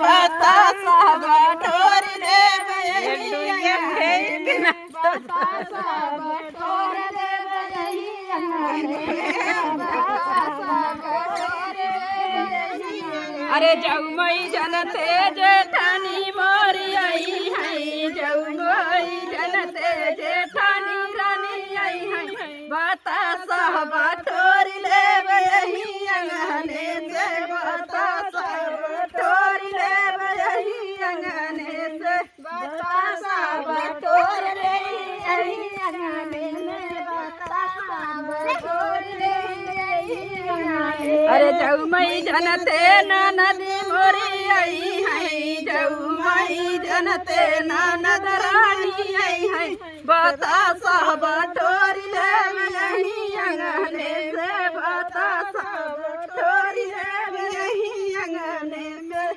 बतासा बटोरी ले बयही बतासा बटोरी ले बयही अरे जौमई जनते जेठानी मोरी आई है जौमई जनते जेठानी रानी आई है बतासा बटोरी ले बयही अंगने से बतासा बटोरी ले बयही अंगने से बतासा बटोरी ले अंगने में बतासा बटोरी ले अरे जौमई जनते ननदी मोरी आई है जौमई जनते ननद रानी आई है बतासा बटोरी ले बयही अंगने से बतासा बटोरी ले बयही अंगने में